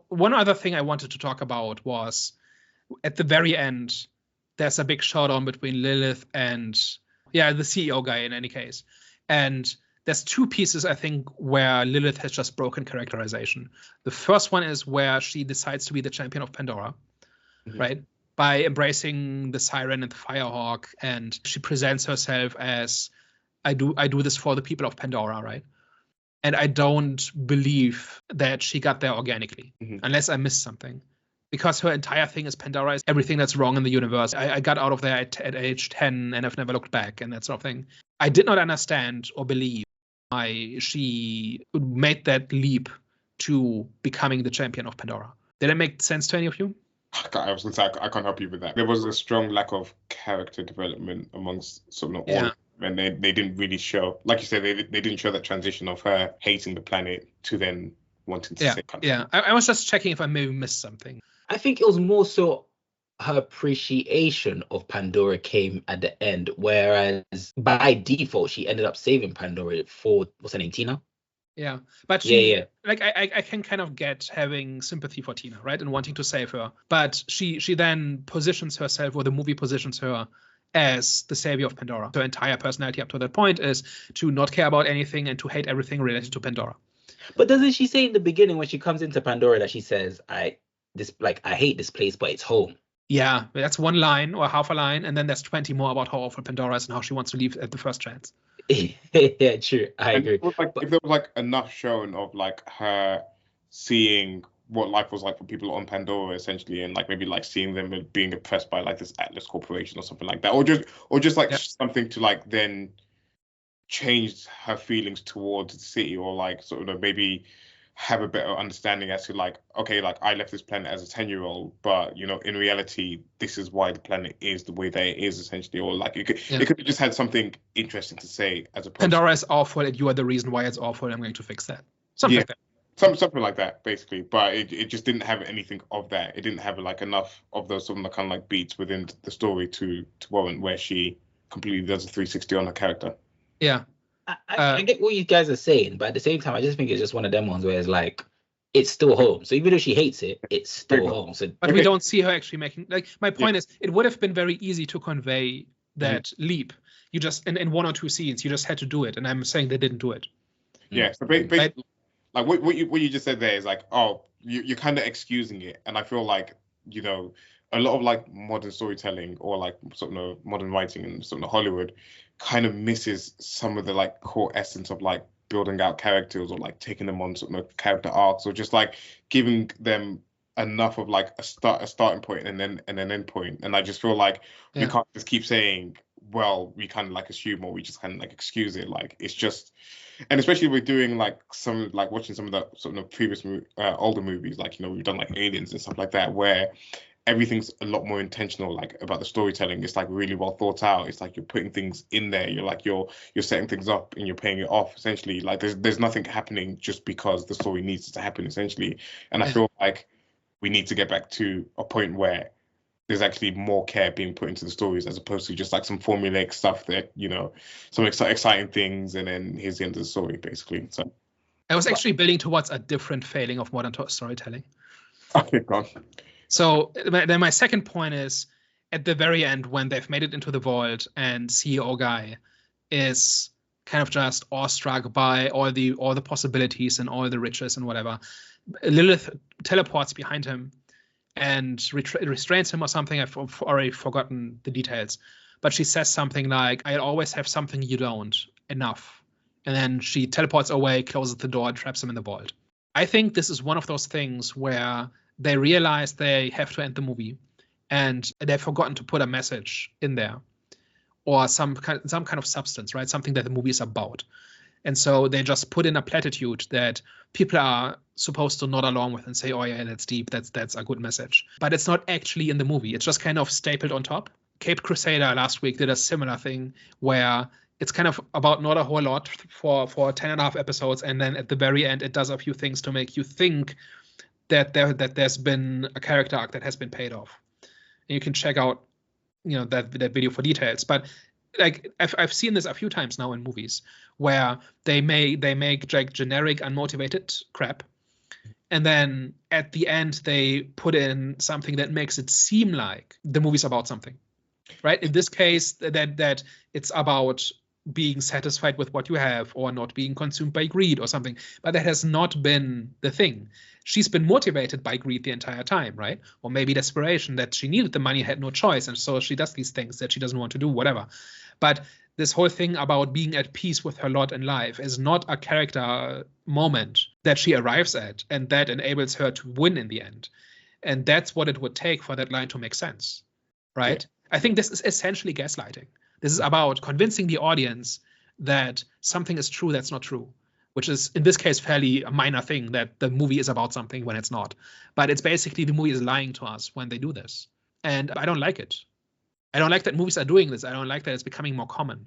one other thing I wanted to talk about was at the very end, there's a big showdown between Lilith and the CEO guy in any case. And there's two pieces, I think, where Lilith has just broken characterization. The first one is where she decides to be the champion of Pandora, right? By embracing the Siren and the Firehawk, and she presents herself as, I do this for the people of Pandora, right? And I don't believe that she got there organically, unless I missed something. Because her entire thing is Pandora is everything that's wrong in the universe. I got out of there at age 10 and I've never looked back and that sort of thing. I did not understand or believe why she made that leap to becoming the champion of Pandora. Did it make sense to any of you? I was going to say, I can't help you with that. There was a strong lack of character development amongst sort of all, and they didn't really show, like you said, they didn't show that transition of her hating the planet to then wanting to save country. I was just checking if I maybe missed something. I think it was more so her appreciation of Pandora came at the end, whereas by default she ended up saving Pandora for, what's her name, Tina? Yeah, but she, like I can kind of get having sympathy for Tina, right, and wanting to save her. But she then positions herself, or the movie positions her, as the savior of Pandora. Her entire personality up to that point is to not care about anything and to hate everything related to Pandora. But doesn't she say in the beginning when she comes into Pandora that she says, I hate this place, but it's home? Yeah, that's one line or half a line, and then there's 20 more about how awful Pandora is and how she wants to leave at the first chance. Yeah, true. I agree. It was like, if there was like enough shown of like her seeing what life was like for people on Pandora, essentially, and like maybe like seeing them being oppressed by like this Atlas Corporation or something like that, or just like something to like then change her feelings towards the city, or like sort of maybe have a better understanding as to like, okay, like I left this planet as a 10-year-old, but you know, in reality, this is why the planet is the way that it is, essentially, or like it could have just had something interesting to say as opposed Pandora is awful and you are the reason why it's awful and I'm going to fix that. Something like that. Something like that, basically. But it just didn't have anything of that. It didn't have like enough of those sort of kind of like beats within the story to warrant where she completely does a 360 on her character. Yeah. I get what you guys are saying, but at the same time, I just think it's just one of them ones where it's like, it's still home. So even though she hates it, it's still home. So, but we don't see her actually making, like, my point is, it would have been very easy to convey that leap. You just, in one or two scenes, you just had to do it. And I'm saying they didn't do it. Yeah, so basically, like what you just said there is like, oh, you're kind of excusing it. And I feel like, you know, a lot of like modern storytelling or like sort of modern writing and sort of Hollywood kind of misses some of the like core essence of like building out characters or like taking them on sort of character arcs, or just like giving them enough of like a starting point and then an end point. And I just feel like we can't just keep saying, well, we kind of like assume, or we just kind of like excuse it. Like it's just, and especially we're doing like some like watching some of the sort of previous older movies, like, you know, we've done like Aliens and stuff like that, where everything's a lot more intentional, like about the storytelling. It's like really well thought out. It's like you're putting things in there. You're like you're setting things up and you're paying it off, essentially. Like there's nothing happening just because the story needs to happen, essentially. And I feel like we need to get back to a point where there's actually more care being put into the stories, as opposed to just like some formulaic stuff that, you know, some exciting things and then here's the end of the story, basically. So I was actually building towards a different failing of modern storytelling. Okay, go on. So then my second point is, at the very end, when they've made it into the vault and CEO guy is kind of just awestruck by all the possibilities and all the riches and whatever, Lilith teleports behind him and restrains him or something. I've already forgotten the details. But she says something like, I always have something you don't, enough. And then she teleports away, closes the door, and traps him in the vault. I think this is one of those things where they realize they have to end the movie and they've forgotten to put a message in there or some kind of substance, right? Something that the movie is about. And so they just put in a platitude that people are supposed to nod along with and say, oh yeah, that's deep, that's a good message. But it's not actually in the movie. It's just kind of stapled on top. Caped Crusader last week did a similar thing where it's kind of about not a whole lot for 10 and a half episodes. And then at the very end, it does a few things to make you think that there's been a character arc that has been paid off. And you can check out, you know, that video for details. But like I've seen this a few times now in movies where they make like generic unmotivated crap, And then at the end, they put in something that makes it seem like the movie's about something, right? In this case, that it's about being satisfied with what you have or not being consumed by greed or something. But that has not been the thing. She's been motivated by greed the entire time, right? Or maybe desperation, that she needed the money, had no choice. And so she does these things that she doesn't want to do, whatever. But this whole thing about being at peace with her lot in life is not a character moment that she arrives at, and that enables her to win in the end. And that's what it would take for that line to make sense, right? Yeah. I think this is essentially gaslighting. This is about convincing the audience that something is true that's not true, which is, in this case, fairly a minor thing, that the movie is about something when it's not. But it's basically the movie is lying to us when they do this. And I don't like it. I don't like that movies are doing this. I don't like that it's becoming more common.